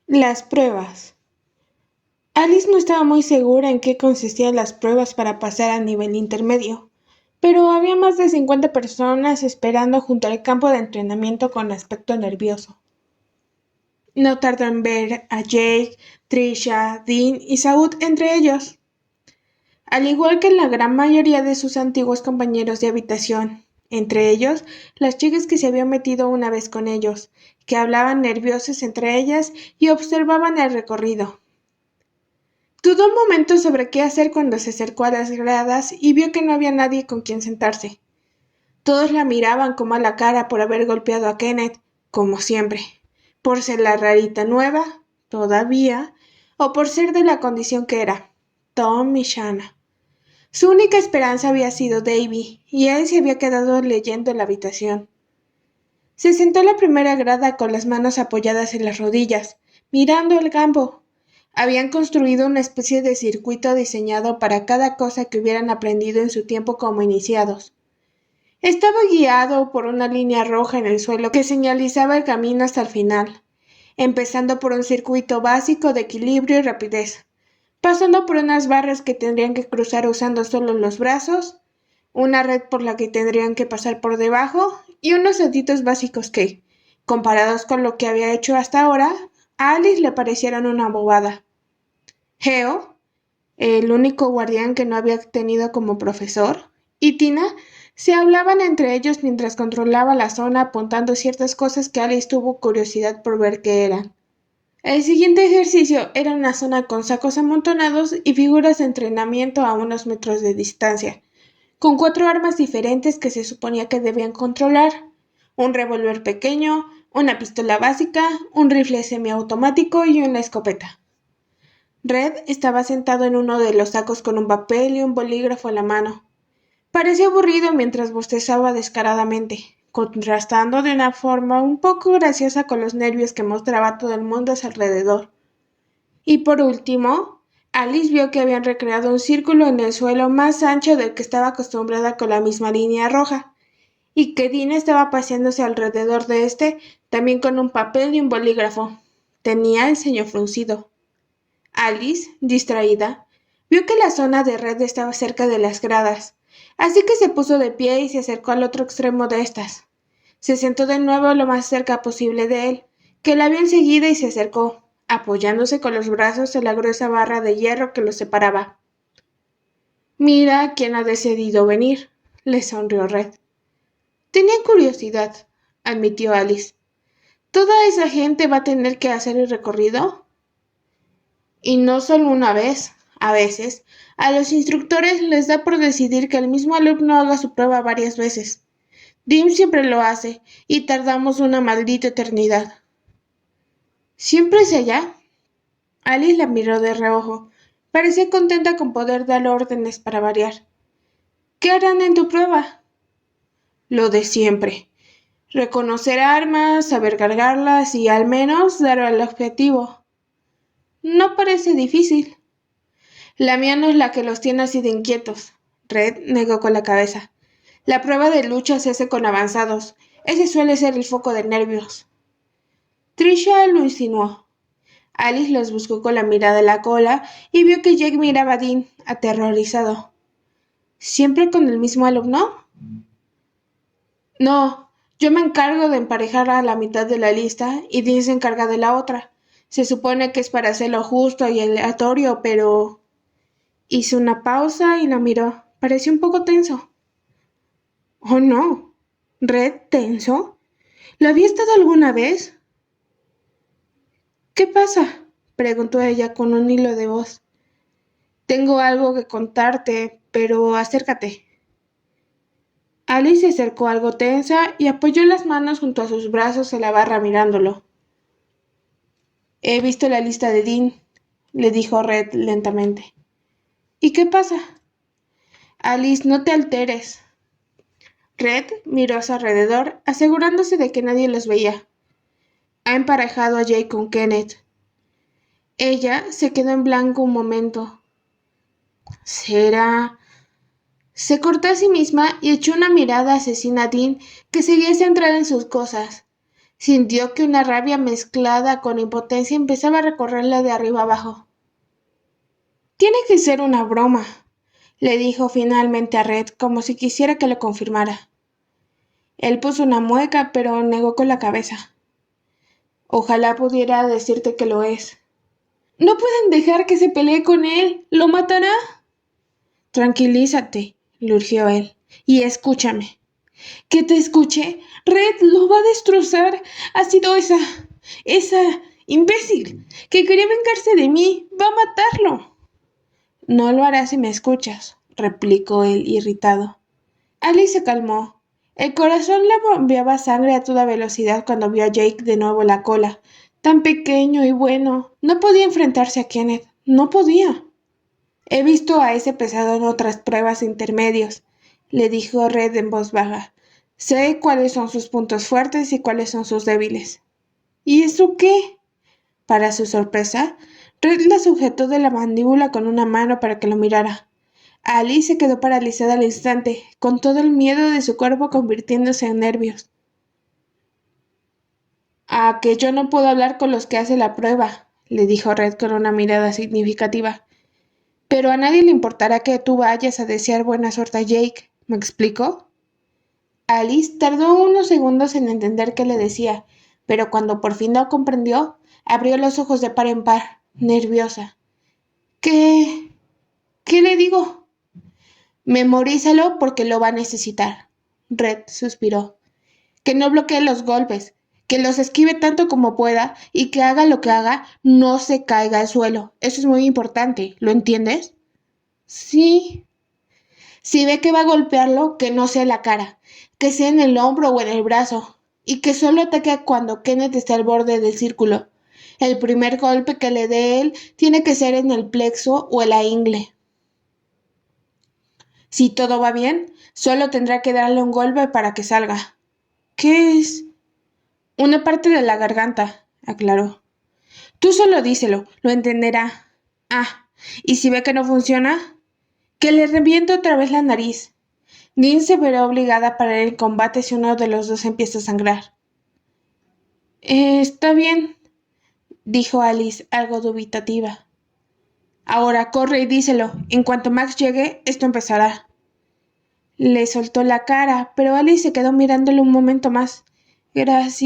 Las pruebas. Alice no estaba muy segura en qué consistían las pruebas para pasar al nivel intermedio, pero había más de 50 personas esperando junto al campo de entrenamiento con aspecto nervioso. No tardó en ver a Jake, Trisha, Dean y Saud entre ellos, al igual que la gran mayoría de sus antiguos compañeros de habitación, entre ellos las chicas que se habían metido una vez con ellos, que hablaban nerviosas entre ellas y observaban el recorrido. Dudó un momento sobre qué hacer cuando se acercó a las gradas y vio que no había nadie con quien sentarse. Todos la miraban con mala cara por haber golpeado a Kenneth, como siempre, por ser la rarita nueva, todavía, o por ser de la condición que era, Tom y Shanna. Su única esperanza había sido Davy, y él se había quedado leyendo en la habitación. Se sentó en la primera grada con las manos apoyadas en las rodillas, mirando el campo. Habían construido una especie de circuito diseñado para cada cosa que hubieran aprendido en su tiempo como iniciados. Estaba guiado por una línea roja en el suelo que señalizaba el camino hasta el final, empezando por un circuito básico de equilibrio y rapidez, pasando por unas barras que tendrían que cruzar usando solo los brazos, una red por la que tendrían que pasar por debajo y unos saltitos básicos que, comparados con lo que había hecho hasta ahora, a Alice le parecieron una bobada. Geo, el único guardián que no había tenido como profesor, y Tina se hablaban entre ellos mientras controlaba la zona apuntando ciertas cosas que Alice tuvo curiosidad por ver qué eran. El siguiente ejercicio era una zona con sacos amontonados y figuras de entrenamiento a unos metros de distancia, con 4 armas diferentes que se suponía que debían controlar: un revólver pequeño, una pistola básica, un rifle semiautomático y una escopeta. Red estaba sentado en uno de los sacos con un papel y un bolígrafo en la mano. Parecía aburrido mientras bostezaba descaradamente, contrastando de una forma un poco graciosa con los nervios que mostraba todo el mundo a su alrededor. Y por último, Alice vio que habían recreado un círculo en el suelo más ancho del que estaba acostumbrada con la misma línea roja, y que Dean estaba paseándose alrededor de este, también con un papel y un bolígrafo. Tenía el ceño fruncido. Alice, distraída, vio que la zona de Red estaba cerca de las gradas, así que se puso de pie y se acercó al otro extremo de estas. Se sentó de nuevo lo más cerca posible de él, que la vio enseguida y se acercó, apoyándose con los brazos en la gruesa barra de hierro que los separaba. Mira quién ha decidido venir, le sonrió Red. Tenía curiosidad, admitió Alice. ¿Toda esa gente va a tener que hacer el recorrido? Y no solo una vez. A veces, a los instructores les da por decidir que el mismo alumno haga su prueba varias veces. Dim siempre lo hace, y tardamos una maldita eternidad. ¿Siempre es ella? Alice la miró de reojo. Parecía contenta con poder dar órdenes para variar. ¿Qué harán en tu prueba? Lo de siempre. Reconocer armas, saber cargarlas y al menos dar al objetivo. No parece difícil. La mía no es la que los tiene así de inquietos. Red negó con la cabeza. La prueba de lucha se hace con avanzados. Ese suele ser el foco de nervios. Trisha lo insinuó. Alice los buscó con la mirada en la cola y vio que Jake miraba a Dean, aterrorizado. ¿Siempre con el mismo alumno? No, yo me encargo de emparejar a la mitad de la lista y Dean se encarga de la otra. Se supone que es para hacerlo justo y aleatorio, pero... Hizo una pausa y la miró. Pareció un poco tenso. Oh, no. ¿Red tenso? ¿Lo había estado alguna vez? ¿Qué pasa? Preguntó ella con un hilo de voz. Tengo algo que contarte, pero acércate. Alice se acercó algo tensa y apoyó las manos junto a sus brazos en la barra mirándolo. He visto la lista de Dean, le dijo Red lentamente. ¿Y qué pasa? Alice, no te alteres. Red miró a su alrededor, asegurándose de que nadie los veía. Ha emparejado a Jake con Kenneth. Ella se quedó en blanco un momento. ¿Será? Se cortó a sí misma y echó una mirada asesina a Dean, que seguía centrada en sus cosas. Sintió que una rabia mezclada con impotencia empezaba a recorrerla de arriba abajo. Tiene que ser una broma, le dijo finalmente a Red, como si quisiera que lo confirmara. Él puso una mueca, pero negó con la cabeza. Ojalá pudiera decirte que lo es. No pueden dejar que se pelee con él. ¿Lo matará? Tranquilízate, le urgió él, y escúchame. ¿Que te escuche? Red lo va a destrozar. Ha sido esa imbécil que quería vengarse de mí. Va a matarlo. No lo hará si me escuchas, replicó él irritado. Alice se calmó. El corazón le bombeaba sangre a toda velocidad cuando vio a Jake de nuevo en la cola. Tan pequeño y bueno. No podía enfrentarse a Kenneth. No podía. He visto a ese pesado en otras pruebas intermedios, le dijo Red en voz baja. Sé cuáles son sus puntos fuertes y cuáles son sus débiles. ¿Y eso qué? Para su sorpresa, Red la sujetó de la mandíbula con una mano para que lo mirara. Alice se quedó paralizada al instante, con todo el miedo de su cuerpo convirtiéndose en nervios. «Ah, que yo no puedo hablar con los que hacen la prueba», le dijo Red con una mirada significativa. «Pero a nadie le importará que tú vayas a desear buena suerte a Jake, ¿me explico?» Alice tardó unos segundos en entender qué le decía, pero cuando por fin lo comprendió, abrió los ojos de par en par, nerviosa. ¿Qué le digo? Memorízalo porque lo va a necesitar. Red suspiró. Que no bloquee los golpes, que los esquive tanto como pueda y que haga lo que haga, no se caiga al suelo. Eso es muy importante, ¿lo entiendes? Sí. Si ve que va a golpearlo, que no sea en la cara, que sea en el hombro o en el brazo, y que solo ataque cuando Kenneth esté al borde del círculo. El primer golpe que le dé él tiene que ser en el plexo o en la ingle. Si todo va bien, solo tendrá que darle un golpe para que salga. ¿Qué es? Una parte de la garganta, aclaró. Tú solo díselo, lo entenderá. Ah, y si ve que no funciona, que le reviente otra vez la nariz. Dean se verá obligada a parar el combate si uno de los dos empieza a sangrar. Está bien, dijo Alice, algo dubitativa. Ahora corre y díselo. En cuanto Max llegue, esto empezará. Le soltó la cara, pero Alice se quedó mirándolo un momento más. Gracias.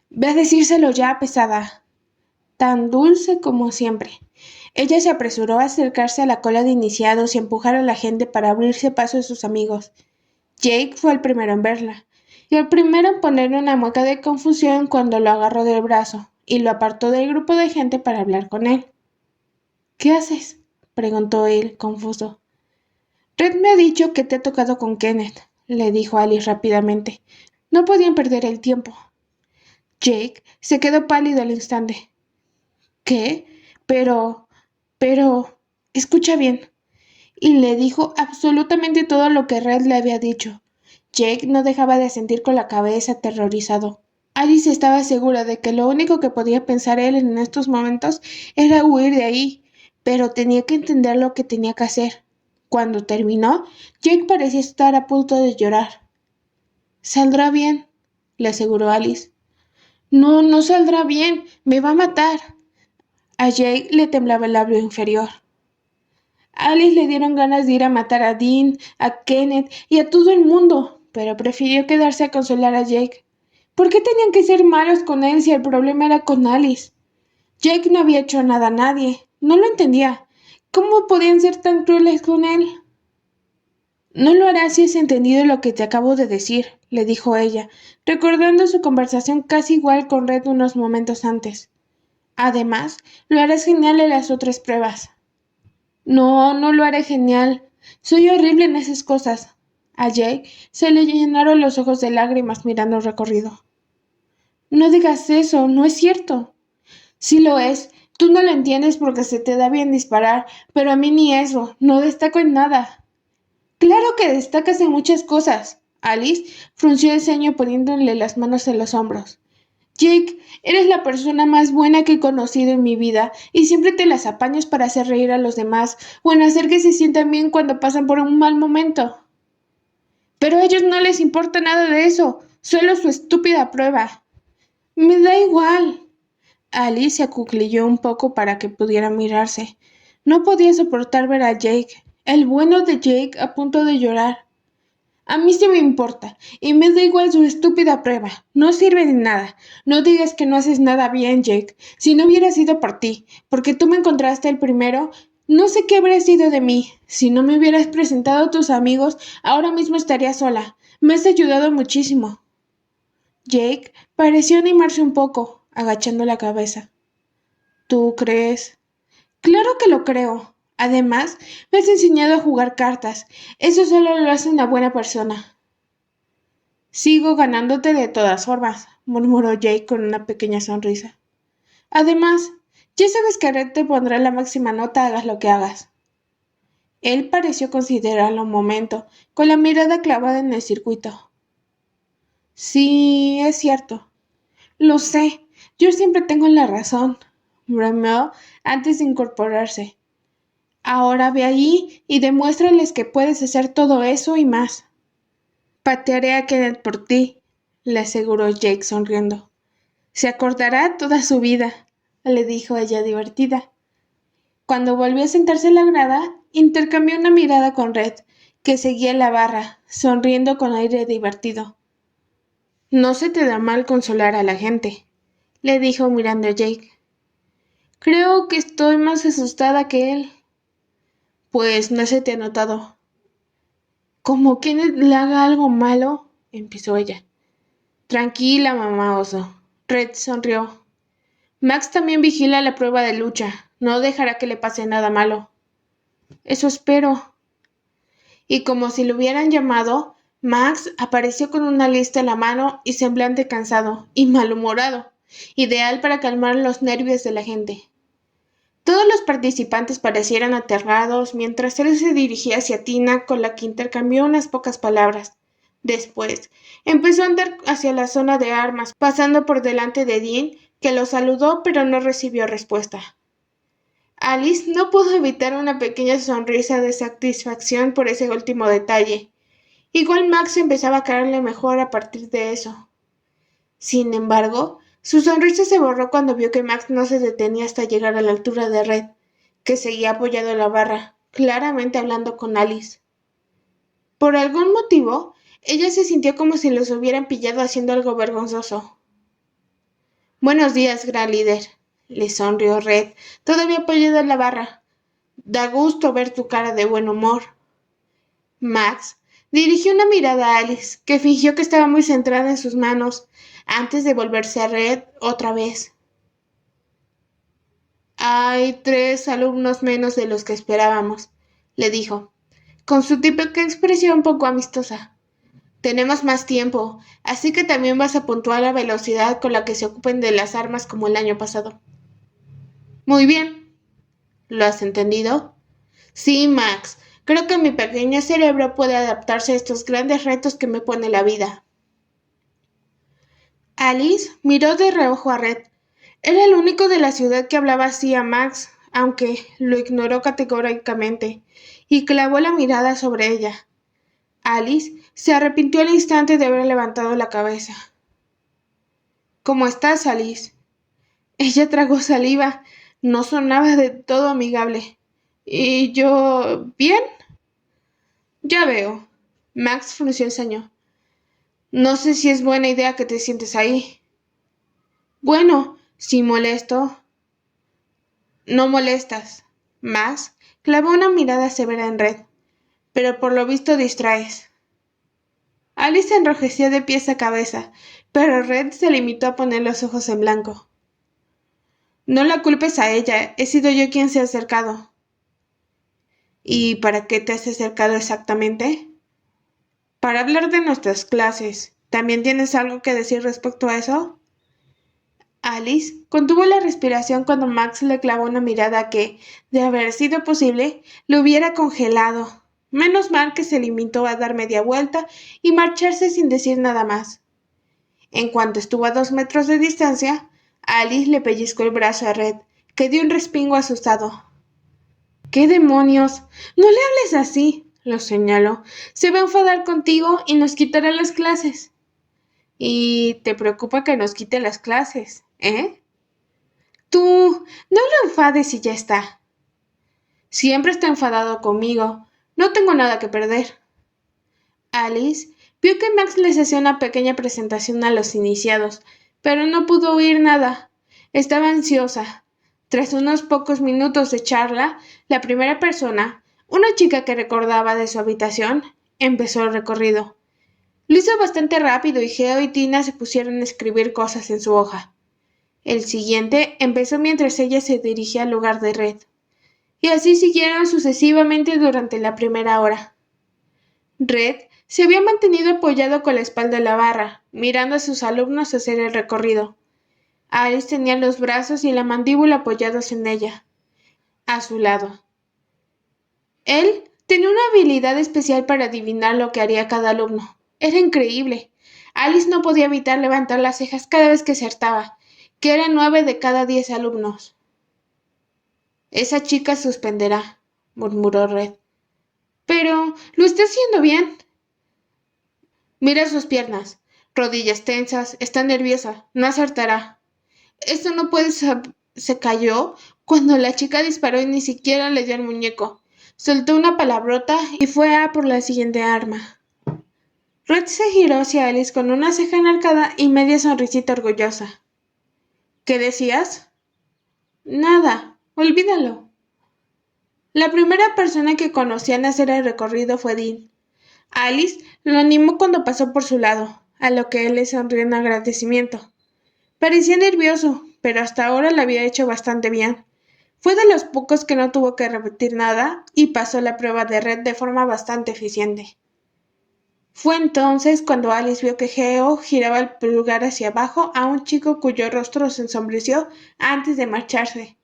Ve a decírselo ya, pesada. Tan dulce como siempre. Ella se apresuró a acercarse a la cola de iniciados y empujar a la gente para abrirse paso a sus amigos. Jake fue el primero en verla, y el primero en ponerle una mueca de confusión cuando lo agarró del brazo y lo apartó del grupo de gente para hablar con él. ¿Qué haces? Preguntó él, confuso. Red me ha dicho que te ha tocado con Kenneth, le dijo Alice rápidamente. No podían perder el tiempo. Jake se quedó pálido al instante. ¿Qué? Pero... escucha bien. Y le dijo absolutamente todo lo que Red le había dicho. Jake no dejaba de asentir con la cabeza, aterrorizado. Alice estaba segura de que lo único que podía pensar él en estos momentos era huir de ahí, pero tenía que entender lo que tenía que hacer. Cuando terminó, Jake parecía estar a punto de llorar. «Saldrá bien», le aseguró Alice. «No, no saldrá bien. Me va a matar». A Jake le temblaba el labio inferior. A Alice le dieron ganas de ir a matar a Dean, a Kenneth y a todo el mundo, pero prefirió quedarse a consolar a Jake. ¿Por qué tenían que ser malos con él si el problema era con Alice? Jake no había hecho nada a nadie. No lo entendía. ¿Cómo podían ser tan crueles con él? No lo harás si has entendido lo que te acabo de decir, le dijo ella, recordando su conversación casi igual con Red unos momentos antes. Además, lo harás genial en las otras pruebas. No, no lo haré genial. Soy horrible en esas cosas. A Jake se le llenaron los ojos de lágrimas mirando el recorrido. No digas eso, no es cierto. Sí lo es. Tú no lo entiendes porque se te da bien disparar, pero a mí ni eso. No destaco en nada. Claro que destacas en muchas cosas. Alice frunció el ceño poniéndole las manos en los hombros. Jake, eres la persona más buena que he conocido en mi vida y siempre te las apañas para hacer reír a los demás o en hacer que se sientan bien cuando pasan por un mal momento. Pero a ellos no les importa nada de eso. Solo su estúpida prueba. Me da igual. Alice se acuclilló un poco para que pudiera mirarse. No podía soportar ver a Jake, el bueno de Jake, a punto de llorar. A mí sí me importa, y me da igual su estúpida prueba. No sirve de nada. No digas que no haces nada bien, Jake. Si no hubiera sido por ti, porque tú me encontraste el primero, no sé qué habría sido de mí. Si no me hubieras presentado a tus amigos, ahora mismo estaría sola. Me has ayudado muchísimo. Jake pareció animarse un poco, agachando la cabeza. ¿Tú crees? Claro que lo creo. Además, me has enseñado a jugar cartas. Eso solo lo hace una buena persona. Sigo ganándote de todas formas, murmuró Jake con una pequeña sonrisa. Además, ya sabes que Red te pondrá la máxima nota hagas lo que hagas. Él pareció considerarlo un momento, con la mirada clavada en el circuito. Sí, es cierto. Lo sé, yo siempre tengo la razón, bromeó antes de incorporarse. Ahora ve allí y demuéstrales que puedes hacer todo eso y más. Patearé a Kenneth por ti, le aseguró Jake sonriendo. Se acordará toda su vida, le dijo ella divertida. Cuando volvió a sentarse en la grada, intercambió una mirada con Red, que seguía en la barra, sonriendo con aire divertido. No se te da mal consolar a la gente, le dijo mirando a Jake. Creo que estoy más asustada que él. Pues no se te ha notado. ¿Como Kenneth le haga algo malo? Empezó ella. Tranquila, mamá oso. Red sonrió. Max también vigila la prueba de lucha. No dejará que le pase nada malo. Eso espero. Y como si lo hubieran llamado, Max apareció con una lista en la mano y semblante cansado y malhumorado, ideal para calmar los nervios de la gente. Todos los participantes parecieran aterrados mientras él se dirigía hacia Tina, con la que intercambió unas pocas palabras. Después, empezó a andar hacia la zona de armas, pasando por delante de Dean, que lo saludó pero no recibió respuesta. Alice no pudo evitar una pequeña sonrisa de satisfacción por ese último detalle. Igual Max empezaba a caerle mejor a partir de eso. Sin embargo, su sonrisa se borró cuando vio que Max no se detenía hasta llegar a la altura de Red, que seguía apoyado en la barra, claramente hablando con Alice. Por algún motivo, ella se sintió como si los hubieran pillado haciendo algo vergonzoso. Buenos días, gran líder, le sonrió Red, todavía apoyado en la barra. Da gusto ver tu cara de buen humor. Max dirigió una mirada a Alice, que fingió que estaba muy centrada en sus manos, antes de volverse a Red otra vez. Hay 3 alumnos menos de los que esperábamos, le dijo, con su típica expresión poco amistosa. Tenemos más tiempo, así que también vas a puntuar la velocidad con la que se ocupen de las armas como el año pasado. Muy bien. ¿Lo has entendido? Sí, Max. Creo que mi pequeño cerebro puede adaptarse a estos grandes retos que me pone la vida. Alice miró de reojo a Red. Era el único de la ciudad que hablaba así a Max, aunque lo ignoró categóricamente, y clavó la mirada sobre ella. Alice se arrepintió al instante de haber levantado la cabeza. ¿Cómo estás, Alice? Ella tragó saliva. No sonaba de todo amigable. ¿Y yo bien? Ya veo. Max frunció el ceño. No sé si es buena idea que te sientes ahí. Bueno, si molesto. No molestas. Max clavó una mirada severa en Red, pero por lo visto distraes. Alice se enrojeció de pies a cabeza, pero Red se limitó a poner los ojos en blanco. No la culpes a ella, he sido yo quien se ha acercado. ¿Y para qué te has acercado exactamente? Para hablar de nuestras clases. ¿También tienes algo que decir respecto a eso? Alice contuvo la respiración cuando Max le clavó una mirada que, de haber sido posible, lo hubiera congelado. Menos mal que se limitó a dar media vuelta y marcharse sin decir nada más. En cuanto estuvo a 2 metros de distancia, Alice le pellizcó el brazo a Red, que dio un respingo asustado. ¿Qué demonios? No le hables así, lo señaló. Se va a enfadar contigo y nos quitará las clases. Y te preocupa que nos quite las clases, ¿eh? Tú, no lo enfades y ya está. Siempre está enfadado conmigo. No tengo nada que perder. Alice vio que Max les hacía una pequeña presentación a los iniciados, pero no pudo oír nada. Estaba ansiosa. Tras unos pocos minutos de charla, la primera persona, una chica que recordaba de su habitación, empezó el recorrido. Lo hizo bastante rápido y Geo y Tina se pusieron a escribir cosas en su hoja. El siguiente empezó mientras ella se dirigía al lugar de Red. Y así siguieron sucesivamente durante la primera hora. Red se había mantenido apoyado con la espalda en la barra, mirando a sus alumnos hacer el recorrido. Alice tenía los brazos y la mandíbula apoyados en ella, a su lado. Él tenía una habilidad especial para adivinar lo que haría cada alumno. Era increíble. Alice no podía evitar levantar las cejas cada vez que acertaba, que eran 9 de cada 10 alumnos. Esa chica suspenderá, murmuró Red. Pero lo está haciendo bien. Mira sus piernas, rodillas tensas, está nerviosa, no acertará. Esto no puede ser. Se cayó cuando la chica disparó y ni siquiera le dio el muñeco. Soltó una palabrota y fue a por la siguiente arma. Red se giró hacia Alice con una ceja enarcada y media sonrisita orgullosa. ¿Qué decías? Nada, olvídalo. La primera persona que conocí en hacer el recorrido fue Dean. Alice lo animó cuando pasó por su lado, a lo que él le sonrió en agradecimiento. Parecía nervioso, pero hasta ahora lo había hecho bastante bien. Fue de los pocos que no tuvo que repetir nada y pasó la prueba de red de forma bastante eficiente. Fue entonces cuando Alice vio que Geo giraba el pulgar hacia abajo a un chico cuyo rostro se ensombreció antes de marcharse.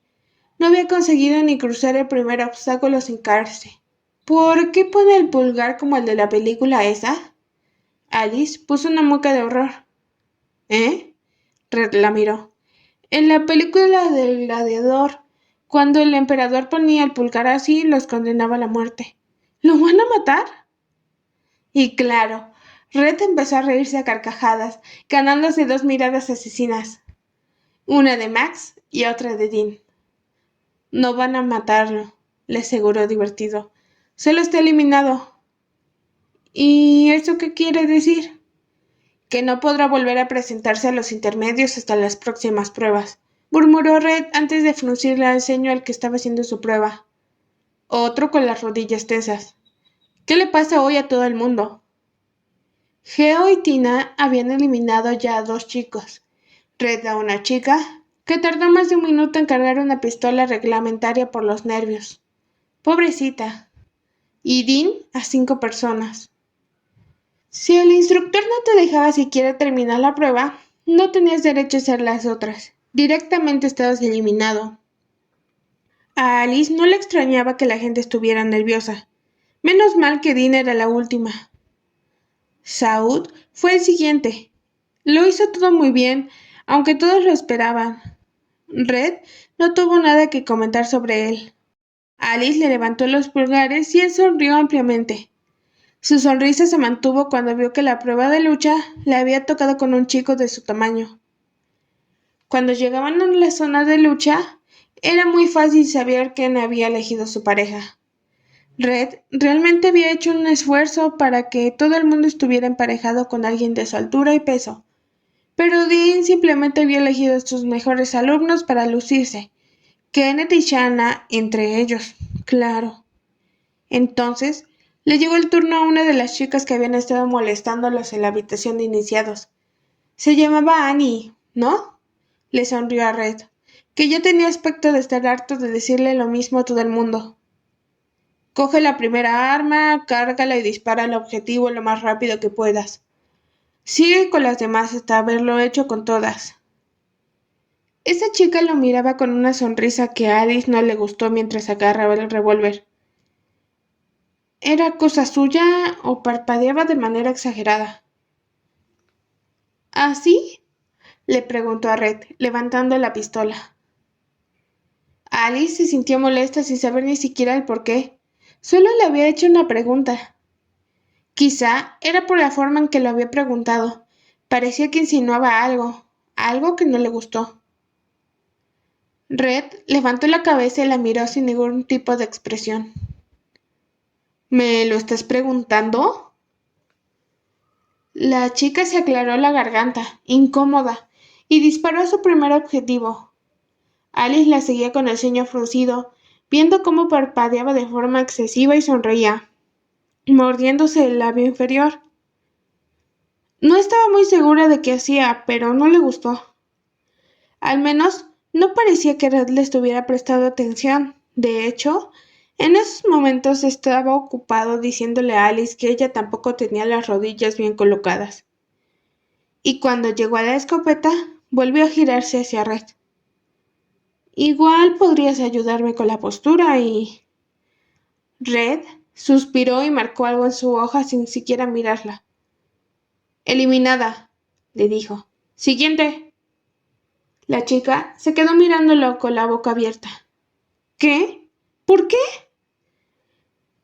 No había conseguido ni cruzar el primer obstáculo sin caerse. ¿Por qué pone el pulgar como el de la película esa? Alice puso una mueca de horror. ¿Eh? Red la miró. En la película del gladiador, cuando el emperador ponía el pulgar así, los condenaba a la muerte. ¿Lo van a matar? Y claro, Red empezó a reírse a carcajadas, ganándose 2 miradas asesinas. Una de Max y otra de Dean. No van a matarlo, le aseguró divertido. Solo está eliminado. ¿Y eso qué quiere decir? Que no podrá volver a presentarse a los intermedios hasta las próximas pruebas, murmuró Red antes de fruncirle el ceño al que estaba haciendo su prueba. Otro con las rodillas tensas. ¿Qué le pasa hoy a todo el mundo? Geo y Tina habían eliminado ya a 2 chicos. Red a una chica, que tardó más de un minuto en cargar una pistola reglamentaria por los nervios. Pobrecita. Y Dean a 5 personas. Si el instructor no te dejaba siquiera terminar la prueba, no tenías derecho a hacer las otras. Directamente estabas eliminado. A Alice no le extrañaba que la gente estuviera nerviosa. Menos mal que Dean era la última. Saud fue el siguiente. Lo hizo todo muy bien, aunque todos lo esperaban. Red no tuvo nada que comentar sobre él. Alice le levantó los pulgares y él sonrió ampliamente. Su sonrisa se mantuvo cuando vio que la prueba de lucha le había tocado con un chico de su tamaño. Cuando llegaban a la zona de lucha, era muy fácil saber quién había elegido su pareja. Red realmente había hecho un esfuerzo para que todo el mundo estuviera emparejado con alguien de su altura y peso, pero Dean simplemente había elegido a sus mejores alumnos para lucirse, Kenneth y Shanna entre ellos, claro. Entonces, le llegó el turno a una de las chicas que habían estado molestándolos en la habitación de iniciados. Se llamaba Annie, ¿no? Le sonrió a Red, que ya tenía aspecto de estar harto de decirle lo mismo a todo el mundo. Coge la primera arma, cárgala y dispara al objetivo lo más rápido que puedas. Sigue con las demás hasta haberlo hecho con todas. Esa chica lo miraba con una sonrisa que a Alice no le gustó mientras agarraba el revólver. ¿Era cosa suya o parpadeaba de manera exagerada? ¿Así? Le preguntó a Red, levantando la pistola. Alice se sintió molesta sin saber ni siquiera el por qué. Solo le había hecho una pregunta. Quizá era por la forma en que lo había preguntado, Parecía que insinuaba algo que no le gustó. Red levantó la cabeza y la miró sin ningún tipo de expresión. ¿Me lo estás preguntando? La chica se aclaró la garganta, incómoda, y disparó a su primer objetivo. Alice la seguía con el ceño fruncido, viendo cómo parpadeaba de forma excesiva y sonreía, mordiéndose el labio inferior. No estaba muy segura de qué hacía, pero no le gustó. Al menos no parecía que Red le estuviera prestando atención. De hecho, en esos momentos estaba ocupado diciéndole a Alice que ella tampoco tenía las rodillas bien colocadas. Y cuando llegó a la escopeta, volvió a girarse hacia Red. Igual podrías ayudarme con la postura y... Red suspiró y marcó algo en su hoja sin siquiera mirarla. Eliminada, le dijo. Siguiente. La chica se quedó mirándolo con la boca abierta. ¿Qué? ¿Por qué?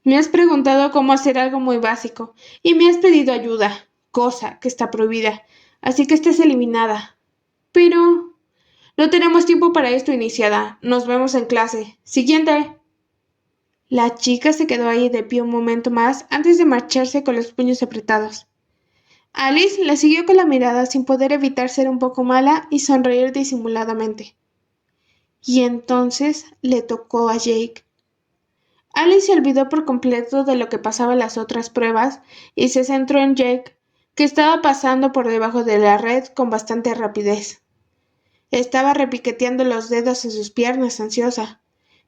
Me has preguntado cómo hacer algo muy básico y me has pedido ayuda, cosa que está prohibida, así que estés eliminada. Pero... no tenemos tiempo para esto, iniciada. Nos vemos en clase. Siguiente. La chica se quedó ahí de pie un momento más antes de marcharse con los puños apretados. Alice la siguió con la mirada sin poder evitar ser un poco mala y sonreír disimuladamente. Y entonces le tocó a Jake. Alice se olvidó por completo de lo que pasaba en las otras pruebas y se centró en Jake, que estaba pasando por debajo de la red con bastante rapidez. Estaba repiqueteando los dedos en sus piernas, ansiosa,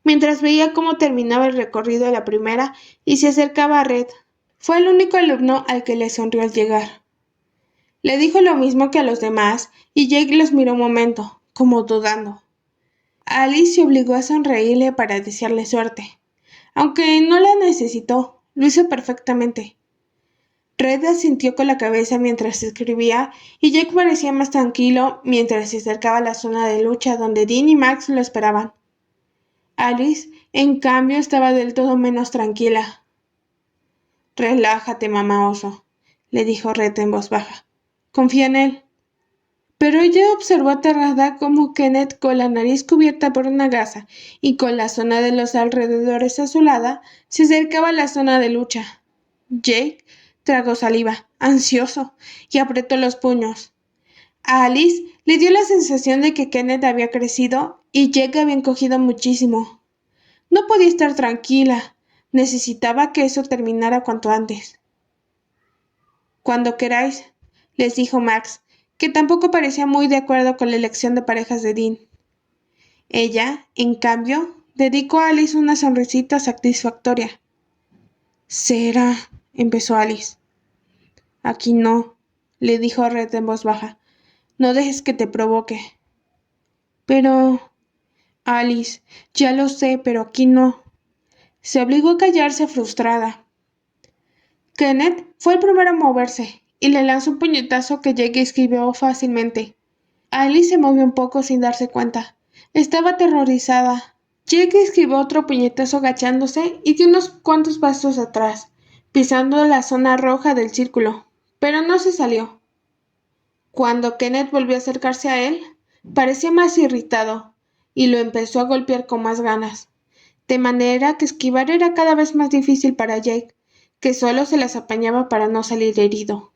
mientras veía cómo terminaba el recorrido de la primera y se acercaba a Red. Fue el único alumno al que le sonrió al llegar. Le dijo lo mismo que a los demás y Jake los miró un momento, como dudando. Alice se obligó a sonreírle para desearle suerte. Aunque no la necesitó, lo hizo perfectamente. Red asintió con la cabeza mientras escribía y Jake parecía más tranquilo mientras se acercaba a la zona de lucha donde Dean y Max lo esperaban. Alice, en cambio, estaba del todo menos tranquila. Relájate, mamá oso, le dijo Red en voz baja. Confía en él. Pero ella observó aterrada cómo Kenneth, con la nariz cubierta por una gasa y con la zona de los alrededores azulada, se acercaba a la zona de lucha. Jake tragó saliva, ansioso, y apretó los puños. A Alice le dio la sensación de que Kenneth había crecido y Jake había encogido muchísimo. No podía estar tranquila. Necesitaba que eso terminara cuanto antes. Cuando queráis, les dijo Max, que tampoco parecía muy de acuerdo con la elección de parejas de Dean. Ella, en cambio, dedicó a Alice una sonrisita satisfactoria. «Será», empezó Alice. «Aquí no», le dijo Red en voz baja. «No dejes que te provoque». «Pero...» «Alice, ya lo sé, pero aquí no». Se obligó a callarse frustrada. Kenneth fue el primero a moverse y le lanzó un puñetazo que Jake esquivó fácilmente. Alice se movió un poco sin darse cuenta. Estaba aterrorizada. Jake esquivó otro puñetazo agachándose y dio unos cuantos pasos atrás, pisando la zona roja del círculo, pero no se salió. Cuando Kenneth volvió a acercarse a él, parecía más irritado y lo empezó a golpear con más ganas, de manera que esquivar era cada vez más difícil para Jake, que solo se las apañaba para no salir herido.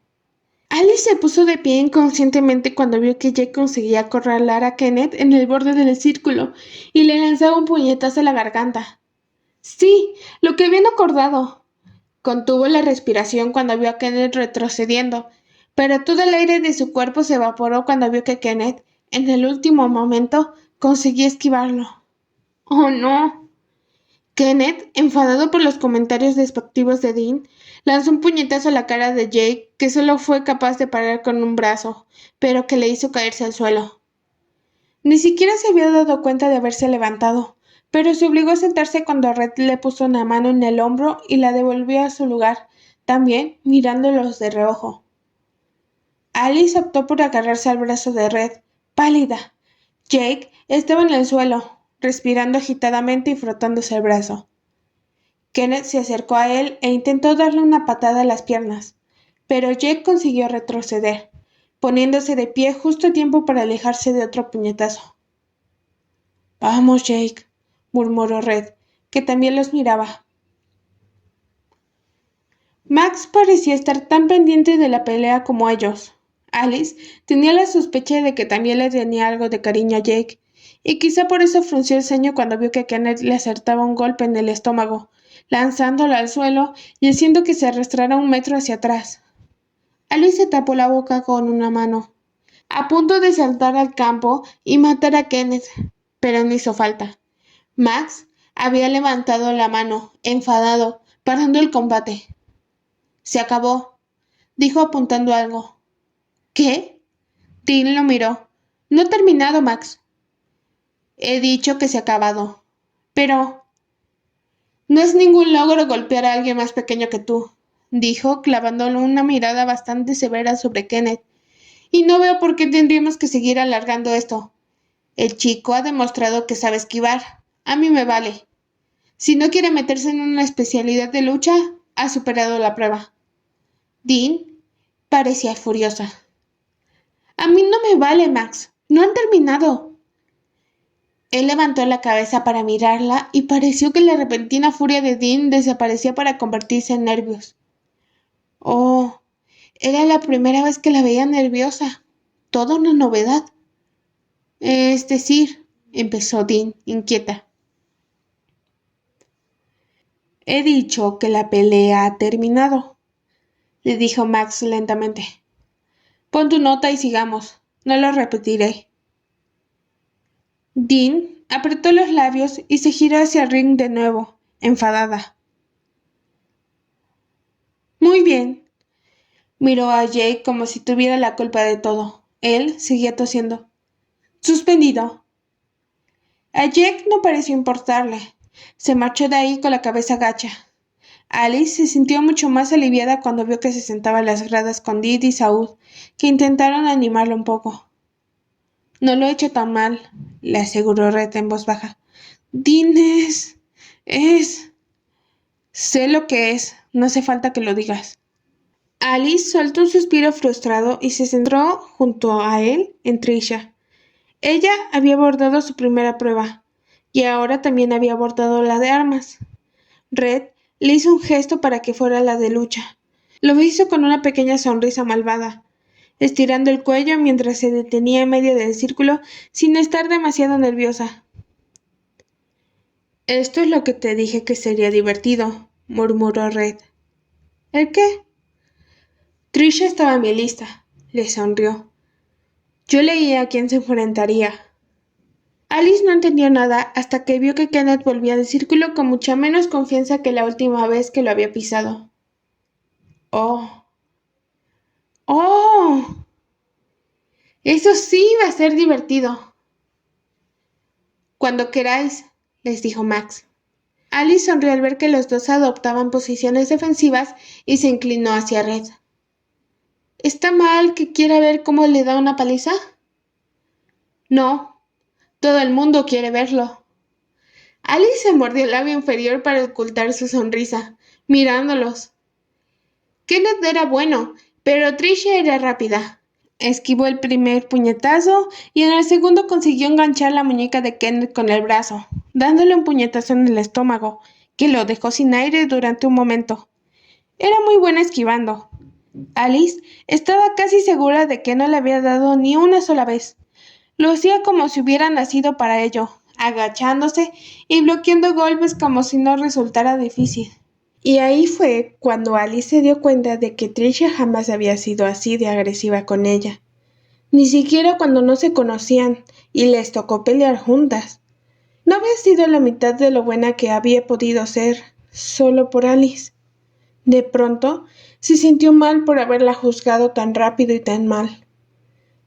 Alice se puso de pie inconscientemente cuando vio que Jake conseguía acorralar a Kenneth en el borde del círculo y le lanzaba un puñetazo a la garganta. Sí, lo que habían acordado. Contuvo la respiración cuando vio a Kenneth retrocediendo, pero todo el aire de su cuerpo se evaporó cuando vio que Kenneth, en el último momento, conseguía esquivarlo. ¡Oh, no! Kenneth, enfadado por los comentarios despectivos de Dean, lanzó un puñetazo a la cara de Jake que solo fue capaz de parar con un brazo, pero que le hizo caerse al suelo. Ni siquiera se había dado cuenta de haberse levantado, pero se obligó a sentarse cuando Red le puso una mano en el hombro y la devolvió a su lugar, también mirándolos de reojo. Alice optó por agarrarse al brazo de Red, pálida. Jake estaba en el suelo, respirando agitadamente y frotándose el brazo. Kenneth se acercó a él e intentó darle una patada a las piernas, pero Jake consiguió retroceder, poniéndose de pie justo a tiempo para alejarse de otro puñetazo. Vamos, Jake, murmuró Red, que también los miraba. Max parecía estar tan pendiente de la pelea como ellos. Alice tenía la sospecha de que también le tenía algo de cariño a Jake, y quizá por eso frunció el ceño cuando vio que Kenneth le acertaba un golpe en el estómago, lanzándolo al suelo y haciendo que se arrastrara 1 metro hacia atrás. Alice se tapó la boca con una mano, a punto de saltar al campo y matar a Kenneth, pero no hizo falta. Max había levantado la mano, enfadado, parando el combate. Se acabó, dijo apuntando algo. ¿Qué? Tim lo miró. No he terminado, Max. He dicho que se ha acabado. Pero no es ningún logro golpear a alguien más pequeño que tú, dijo, clavándole una mirada bastante severa sobre Kenneth. Y no veo por qué tendríamos que seguir alargando esto. El chico ha demostrado que sabe esquivar. A mí me vale. Si no quiere meterse en una especialidad de lucha, ha superado la prueba. Dean parecía furiosa. A mí no me vale, Max. No han terminado. Él levantó la cabeza para mirarla y pareció que la repentina furia de Dean desaparecía para convertirse en nervios. Oh, era la primera vez que la veía nerviosa. Toda una novedad. Es decir, empezó Dean, inquieta. He dicho que la pelea ha terminado, le dijo Max lentamente. Pon tu nota y sigamos. No lo repetiré. Dean apretó los labios y se giró hacia el ring de nuevo, enfadada. Muy bien. Miró a Jake como si tuviera la culpa de todo. Él seguía tosiendo. Suspendido. A Jake no pareció importarle. Se marchó de ahí con la cabeza gacha. Alice se sintió mucho más aliviada cuando vio que se sentaba en las gradas con Dee y Saúl, que intentaron animarlo un poco. No lo he hecho tan mal, le aseguró Red en voz baja. Dean es... Sé lo que es, no hace falta que lo digas. Alice soltó un suspiro frustrado y se centró junto a él en Trisha. Ella había abordado su primera prueba, y ahora también había abordado la de armas. Red le hizo un gesto para que fuera la de lucha. Lo hizo con una pequeña sonrisa malvada, estirando el cuello mientras se detenía en medio del círculo sin estar demasiado nerviosa. Esto es lo que te dije que sería divertido, murmuró Red. ¿El qué? Trisha estaba en mi lista, le sonrió. Yo leía a quién se enfrentaría. Alice no entendió nada hasta que vio que Kenneth volvía del círculo con mucha menos confianza que la última vez que lo había pisado. ¡Oh! ¡Oh! Eso sí va a ser divertido. Cuando queráis, les dijo Max. Alice sonrió al ver que los dos adoptaban posiciones defensivas y se inclinó hacia Red. ¿Está mal que quiera ver cómo le da una paliza? No, todo el mundo quiere verlo. Alice se mordió el labio inferior para ocultar su sonrisa, mirándolos. Kenneth era bueno, pero Trisha era rápida. Esquivó el primer puñetazo y en el segundo consiguió enganchar la muñeca de Kenneth con el brazo, dándole un puñetazo en el estómago, que lo dejó sin aire durante un momento. Era muy buena esquivando. Alice estaba casi segura de que no le había dado ni una sola vez. Lo hacía como si hubiera nacido para ello, agachándose y bloqueando golpes como si no resultara difícil. Y ahí fue cuando Alice se dio cuenta de que Trisha jamás había sido así de agresiva con ella. Ni siquiera cuando no se conocían y les tocó pelear juntas. No había sido la mitad de lo buena que había podido ser, solo por Alice. De pronto, se sintió mal por haberla juzgado tan rápido y tan mal.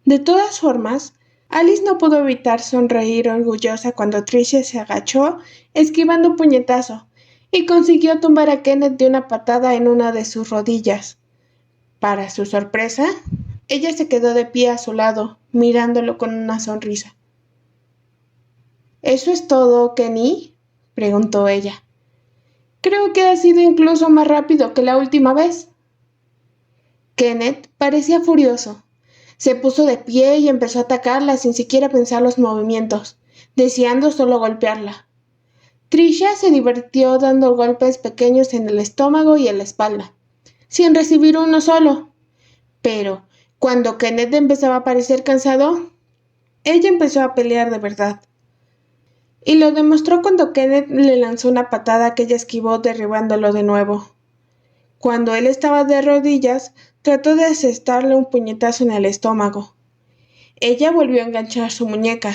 De todas formas, Alice no pudo evitar sonreír orgullosa cuando Tricia se agachó, esquivando un puñetazo, y consiguió tumbar a Kenneth de una patada en una de sus rodillas. Para su sorpresa, ella se quedó de pie a su lado, mirándolo con una sonrisa. ¿Eso es todo, Kenny?, preguntó ella. Creo que ha sido incluso más rápido que la última vez. Kenneth parecía furioso. Se puso de pie y empezó a atacarla sin siquiera pensar los movimientos, deseando solo golpearla. Trisha se divirtió dando golpes pequeños en el estómago y en la espalda, sin recibir uno solo. Pero, cuando Kenneth empezaba a parecer cansado, ella empezó a pelear de verdad. Y lo demostró cuando Kenneth le lanzó una patada que ella esquivó derribándolo de nuevo. Cuando él estaba de rodillas, trató de asestarle un puñetazo en el estómago. Ella volvió a enganchar su muñeca,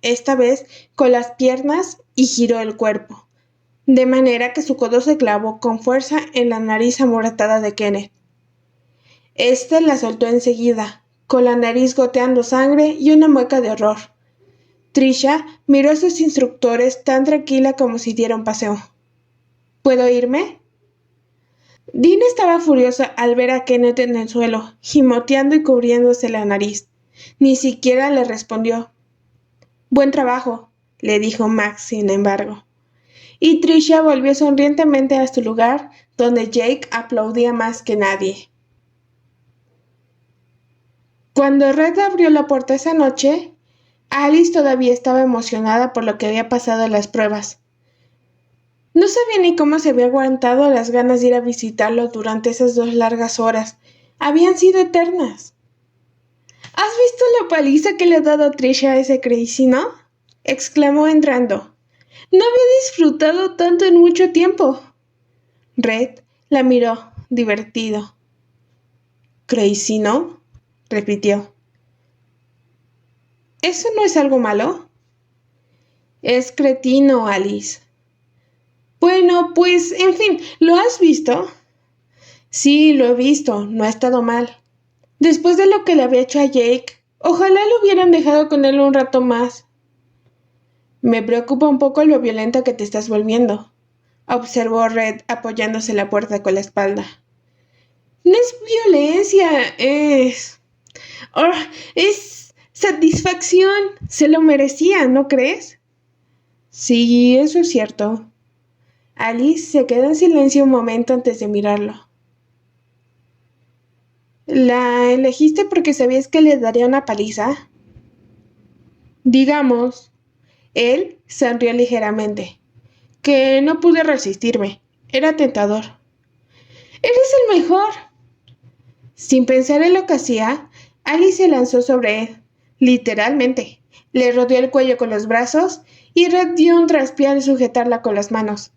esta vez con las piernas, y giró el cuerpo, de manera que su codo se clavó con fuerza en la nariz amoratada de Kenneth. Este la soltó enseguida, con la nariz goteando sangre y una mueca de horror. Trisha miró a sus instructores tan tranquila como si diera un paseo. ¿Puedo irme? Dean estaba furiosa al ver a Kenneth en el suelo, gimoteando y cubriéndose la nariz. Ni siquiera le respondió. Buen trabajo, le dijo Max, sin embargo. Y Trisha volvió sonrientemente a su lugar, donde Jake aplaudía más que nadie. Cuando Red abrió la puerta esa noche, Alice todavía estaba emocionada por lo que había pasado en las pruebas. No sabía ni cómo se había aguantado las ganas de ir a visitarlo durante esas 2 largas horas. Habían sido eternas. ¿Has visto la paliza que le ha dado Trisha a ese Crazy, no? Exclamó entrando. No había disfrutado tanto en mucho tiempo. Red la miró, divertido. ¿Crazy, no? Repitió. ¿Eso no es algo malo? Es cretino, Alice. Bueno, pues, en fin, ¿lo has visto? Sí, lo he visto, no ha estado mal. Después de lo que le había hecho a Jake, ojalá lo hubieran dejado con él un rato más. Me preocupa un poco lo violenta que te estás volviendo, observó Red apoyándose en la puerta con la espalda. No es violencia, es... Oh, es satisfacción. Se lo merecía, ¿no crees? Sí, eso es cierto. Alice se quedó en silencio un momento antes de mirarlo. ¿La elegiste porque sabías que le daría una paliza? Digamos. Él sonrió ligeramente. Que no pude resistirme. Era tentador. ¡Eres el mejor! Sin pensar en lo que hacía, Alice se lanzó sobre él. Literalmente. Le rodeó el cuello con los brazos y Red dio un traspié al sujetarla con las manos.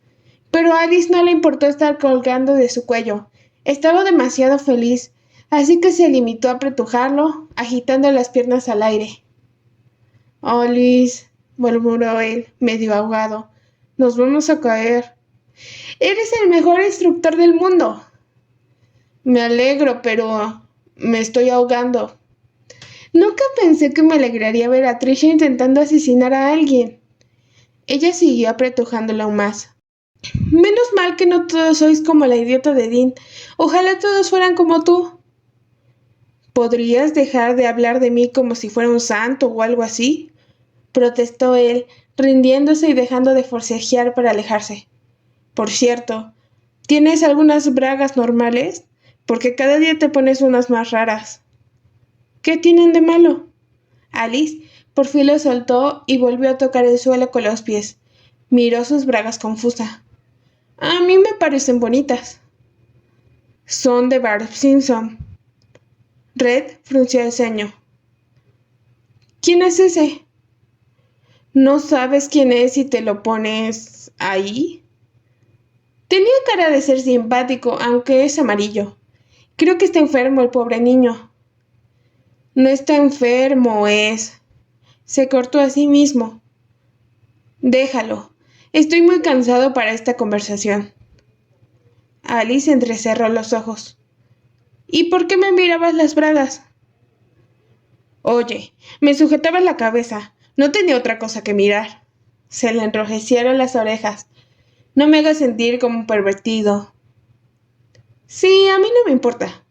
Pero a Alice no le importó estar colgando de su cuello. Estaba demasiado feliz, así que se limitó a apretujarlo, agitando las piernas al aire. «Oh, Liz», murmuró él, medio ahogado, «nos vamos a caer». «Eres el mejor instructor del mundo». «Me alegro, pero me estoy ahogando». «Nunca pensé que me alegraría ver a Trisha intentando asesinar a alguien». Ella siguió apretujándola aún más. «Menos mal que no todos sois como la idiota de Dean. Ojalá todos fueran como tú». «¿Podrías dejar de hablar de mí como si fuera un santo o algo así?», protestó él, rindiéndose y dejando de forcejear para alejarse. «Por cierto, ¿tienes algunas bragas normales? Porque cada día te pones unas más raras». «¿Qué tienen de malo?». Alice por fin lo soltó y volvió a tocar el suelo con los pies. Miró sus bragas confusa. «A mí me parecen bonitas». «Son de Bart Simpson». Red frunció el ceño. «¿Quién es ese?». «¿No sabes quién es si te lo pones ahí?». Tenía cara de ser simpático, aunque es amarillo. Creo que está enfermo el pobre niño. «No está enfermo, es...». Se cortó a sí mismo. «Déjalo. Estoy muy cansado para esta conversación». Alice entrecerró los ojos. «¿Y por qué me mirabas las bragas?». «Oye, me sujetabas la cabeza. No tenía otra cosa que mirar». Se le enrojecieron las orejas. «No me hagas sentir como un pervertido». «Sí, a mí no me importa».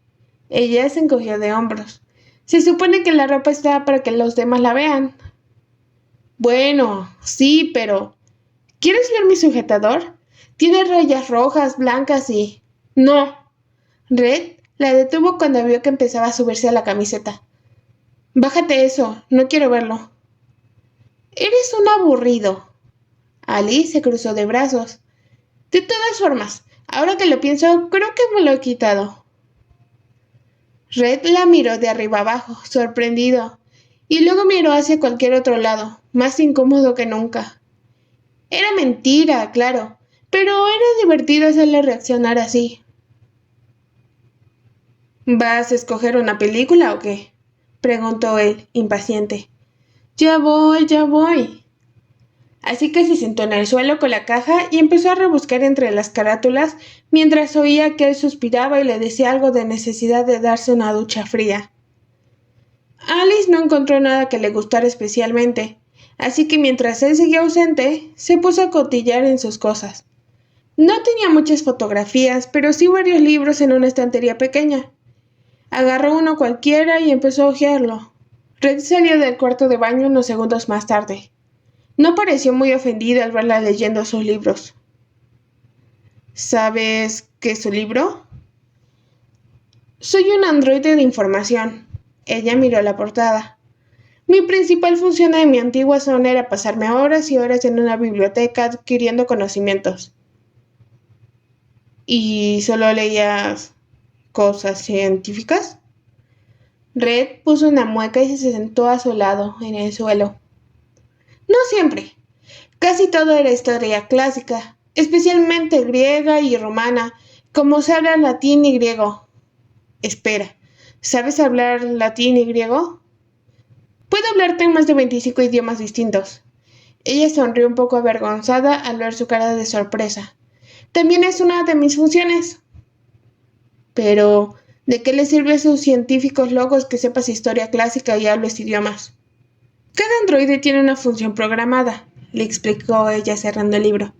Ella se encogió de hombros. «Se supone que la ropa está para que los demás la vean». «Bueno, sí, pero... ¿Quieres ver mi sujetador? Tiene rayas rojas, blancas y...». «No». Red la detuvo cuando vio que empezaba a subirse a la camiseta. Bájate eso, no quiero verlo. Eres un aburrido. Alice se cruzó de brazos. De todas formas, ahora que lo pienso, creo que me lo he quitado. Red la miró de arriba abajo, sorprendido, y luego miró hacia cualquier otro lado, más incómodo que nunca. Era mentira, claro, pero era divertido hacerle reaccionar así. ¿Vas a escoger una película o qué? Preguntó él, impaciente. Ya voy, ya voy. Así que se sentó en el suelo con la caja y empezó a rebuscar entre las carátulas mientras oía que él suspiraba y le decía algo de necesidad de darse una ducha fría. Alice no encontró nada que le gustara especialmente, así que mientras él seguía ausente, se puso a cotillar en sus cosas. No tenía muchas fotografías, pero sí varios libros en una estantería pequeña. Agarró uno cualquiera y empezó a hojearlo. Red salió del cuarto de baño unos segundos más tarde. No pareció muy ofendido al verla leyendo sus libros. ¿Sabes qué es su libro? Soy un androide de información. Ella miró la portada. Mi principal función en mi antigua zona era pasarme horas y horas en una biblioteca adquiriendo conocimientos. ¿Y solo leías cosas científicas? Red puso una mueca y se sentó a su lado, en el suelo. No siempre. Casi todo era historia clásica, especialmente griega y romana, como se habla latín y griego. Espera, ¿sabes hablar latín y griego? Puedo hablarte en más de 25 idiomas distintos. Ella sonrió un poco avergonzada al ver su cara de sorpresa. También es una de mis funciones. Pero, ¿de qué le sirve a esos científicos locos que sepas historia clásica y hables idiomas? Cada androide tiene una función programada, le explicó ella cerrando el libro.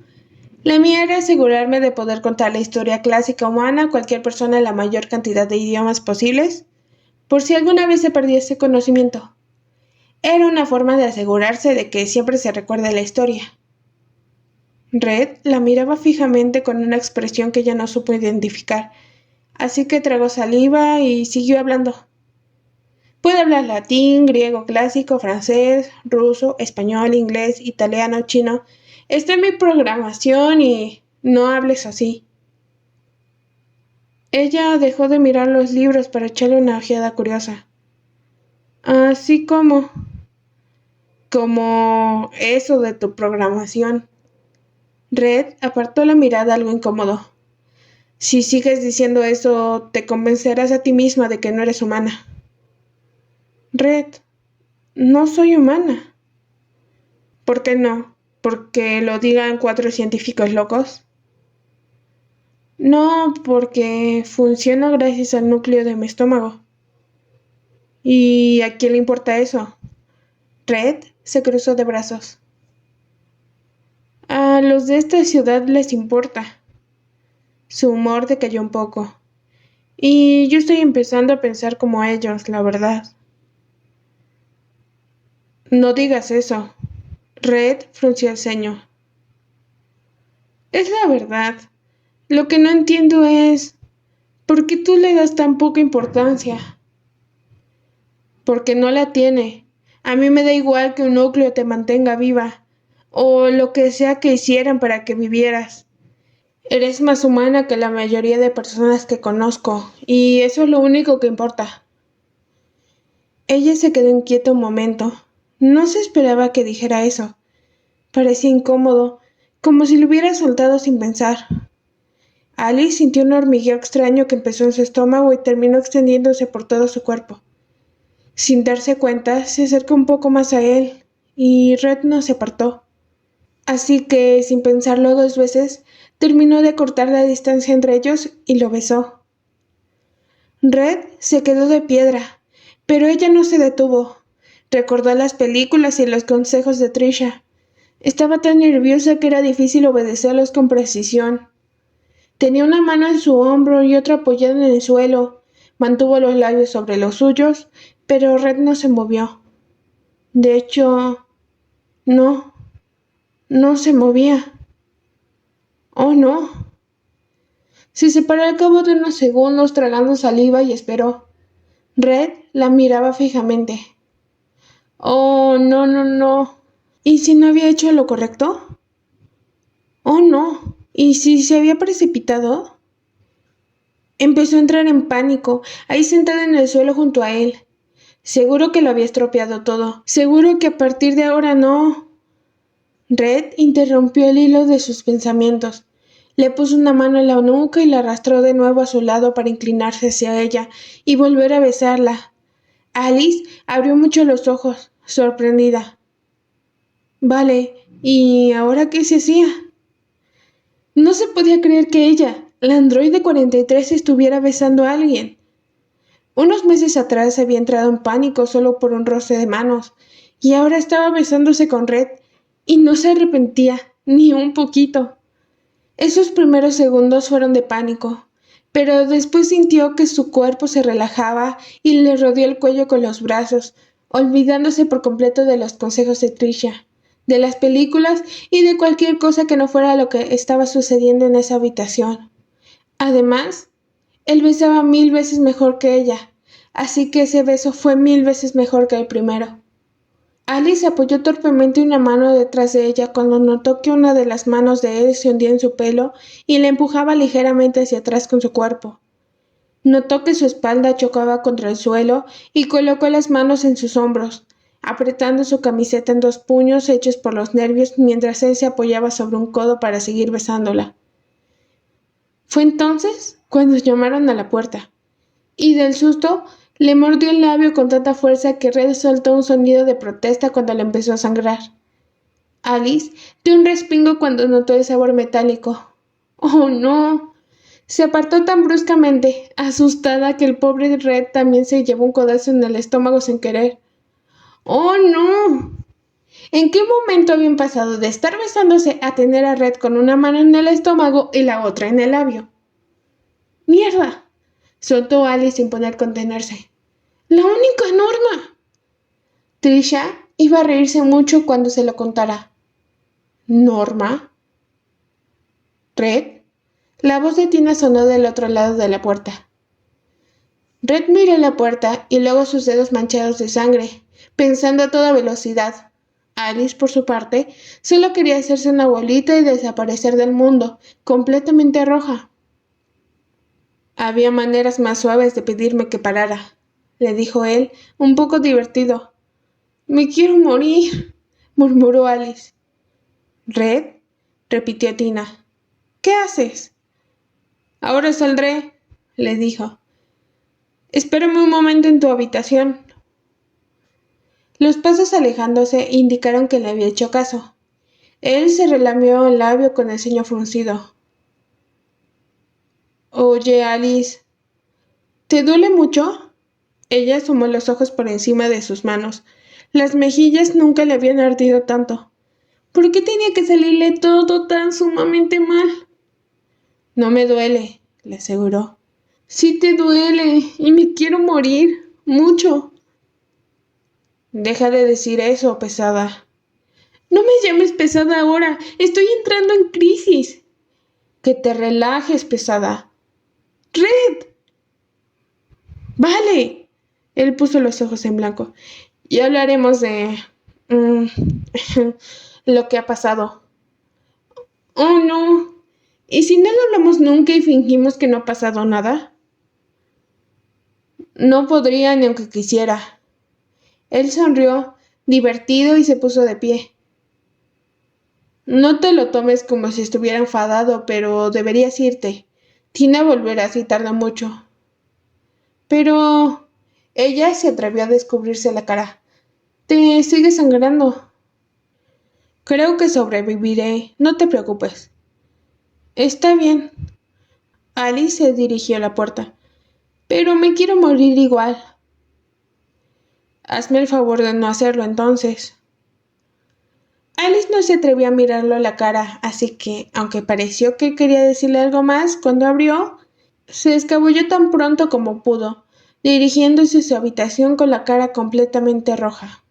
La mía era asegurarme de poder contar la historia clásica humana a cualquier persona en la mayor cantidad de idiomas posibles, por si alguna vez se perdió ese conocimiento. Era una forma de asegurarse de que siempre se recuerde la historia. Red la miraba fijamente con una expresión que ella no supo identificar, así que tragó saliva y siguió hablando. Puede hablar latín, griego clásico, francés, ruso, español, inglés, italiano, chino. Está en mi programación y no hables así. Ella dejó de mirar los libros para echarle una ojeada curiosa. Así como eso de tu programación. Red apartó la mirada algo incómodo. Si sigues diciendo eso, te convencerás a ti misma de que no eres humana. Red, no soy humana. ¿Por qué no? ¿Porque lo digan 4 científicos locos? No, porque funciona gracias al núcleo de mi estómago. ¿Y a quién le importa eso? Red se cruzó de brazos. A los de esta ciudad les importa. Su humor decayó un poco. Y yo estoy empezando a pensar como ellos, la verdad. No digas eso. Red frunció el ceño. Es la verdad. Lo que no entiendo es ¿por qué tú le das tan poca importancia? Porque no la tiene. A mí me da igual que un núcleo te mantenga viva, o lo que sea que hicieran para que vivieras. Eres más humana que la mayoría de personas que conozco, y eso es lo único que importa. Ella se quedó inquieta un momento. No se esperaba que dijera eso. Parecía incómodo, como si lo hubiera soltado sin pensar. Alice sintió un hormigueo extraño que empezó en su estómago y terminó extendiéndose por todo su cuerpo. Sin darse cuenta, se acercó un poco más a él, y Red no se apartó. Así que, sin pensarlo 2 veces, terminó de cortar la distancia entre ellos y lo besó. Red se quedó de piedra, pero ella no se detuvo. Recordó las películas y los consejos de Trisha. Estaba tan nerviosa que era difícil obedecerlos con precisión. Tenía una mano en su hombro y otra apoyada en el suelo. Mantuvo los labios sobre los suyos, pero Red no se movió. De hecho, no se movía. Oh, no. Se separó al cabo de unos segundos tragando saliva y esperó. Red la miraba fijamente. Oh, no, no, no. ¿Y si no había hecho lo correcto? Oh, no. ¿Y si se había precipitado? Empezó a entrar en pánico, ahí sentada en el suelo junto a él. Seguro que lo había estropeado todo. Seguro que a partir de ahora no. Red interrumpió el hilo de sus pensamientos. Le puso una mano en la nuca y la arrastró de nuevo a su lado para inclinarse hacia ella y volver a besarla. Alice abrió mucho los ojos, sorprendida. Vale, ¿y ahora qué se hacía? No se podía creer que ella, la androide 43, estuviera besando a alguien. Unos meses atrás había entrado en pánico solo por un roce de manos, y ahora estaba besándose con Red, y no se arrepentía, ni un poquito. Esos primeros segundos fueron de pánico, pero después sintió que su cuerpo se relajaba y le rodeó el cuello con los brazos, olvidándose por completo de los consejos de Trisha, de las películas y de cualquier cosa que no fuera lo que estaba sucediendo en esa habitación. Además, él besaba 1000 veces mejor que ella, así que ese beso fue 1000 veces mejor que el primero. Alice apoyó torpemente una mano detrás de ella cuando notó que una de las manos de él se hundía en su pelo y le empujaba ligeramente hacia atrás con su cuerpo. Notó que su espalda chocaba contra el suelo y colocó las manos en sus hombros, apretando su camiseta en dos puños hechos por los nervios mientras él se apoyaba sobre un codo para seguir besándola. Fue entonces cuando llamaron a la puerta, y del susto le mordió el labio con tanta fuerza que Red soltó un sonido de protesta cuando le empezó a sangrar. Alice dio un respingo cuando notó el sabor metálico. ¡Oh, no! Se apartó tan bruscamente, asustada, que el pobre Red también se llevó un codazo en el estómago sin querer. ¡Oh, no! ¿En qué momento habían pasado de estar besándose a tener a Red con una mano en el estómago y la otra en el labio? ¡Mierda!, soltó Alice sin poder contenerse. ¡La única norma! Trisha iba a reírse mucho cuando se lo contara. ¿Norma? ¿Red? La voz de Tina sonó del otro lado de la puerta. Red miró la puerta y luego sus dedos manchados de sangre, pensando a toda velocidad. Alice, por su parte, solo quería hacerse una bolita y desaparecer del mundo, completamente roja. Había maneras más suaves de pedirme que parara, le dijo él, un poco divertido. Me quiero morir, murmuró Alice. ¿Red? Repitió Tina. ¿Qué haces? Ahora saldré, le dijo. Espérame un momento en tu habitación. Los pasos alejándose indicaron que le había hecho caso. Él se relamió el labio con el ceño fruncido. Oye, Alice, ¿te duele mucho? Ella asomó los ojos por encima de sus manos. Las mejillas nunca le habían ardido tanto. ¿Por qué tenía que salirle todo tan sumamente mal? No me duele, le aseguró. Sí te duele, y me quiero morir, mucho. Deja de decir eso, pesada. No me llames pesada ahora, estoy entrando en crisis. Que te relajes, pesada. ¡Red! Vale. Él puso los ojos en blanco. Y hablaremos de... lo que ha pasado. Oh, no. ¿Y si no lo hablamos nunca y fingimos que no ha pasado nada? No podría ni aunque quisiera. Él sonrió, divertido, y se puso de pie. No te lo tomes como si estuviera enfadado, pero deberías irte. Tina volverá si tarda mucho. Pero... Ella se atrevió a descubrirse la cara. Te sigue sangrando. Creo que sobreviviré, no te preocupes. Está bien. Alice se dirigió a la puerta. Pero me quiero morir igual. Hazme el favor de no hacerlo entonces. Alice no se atrevió a mirarlo a la cara, así que, aunque pareció que quería decirle algo más, cuando abrió, se escabulló tan pronto como pudo, dirigiéndose a su habitación con la cara completamente roja.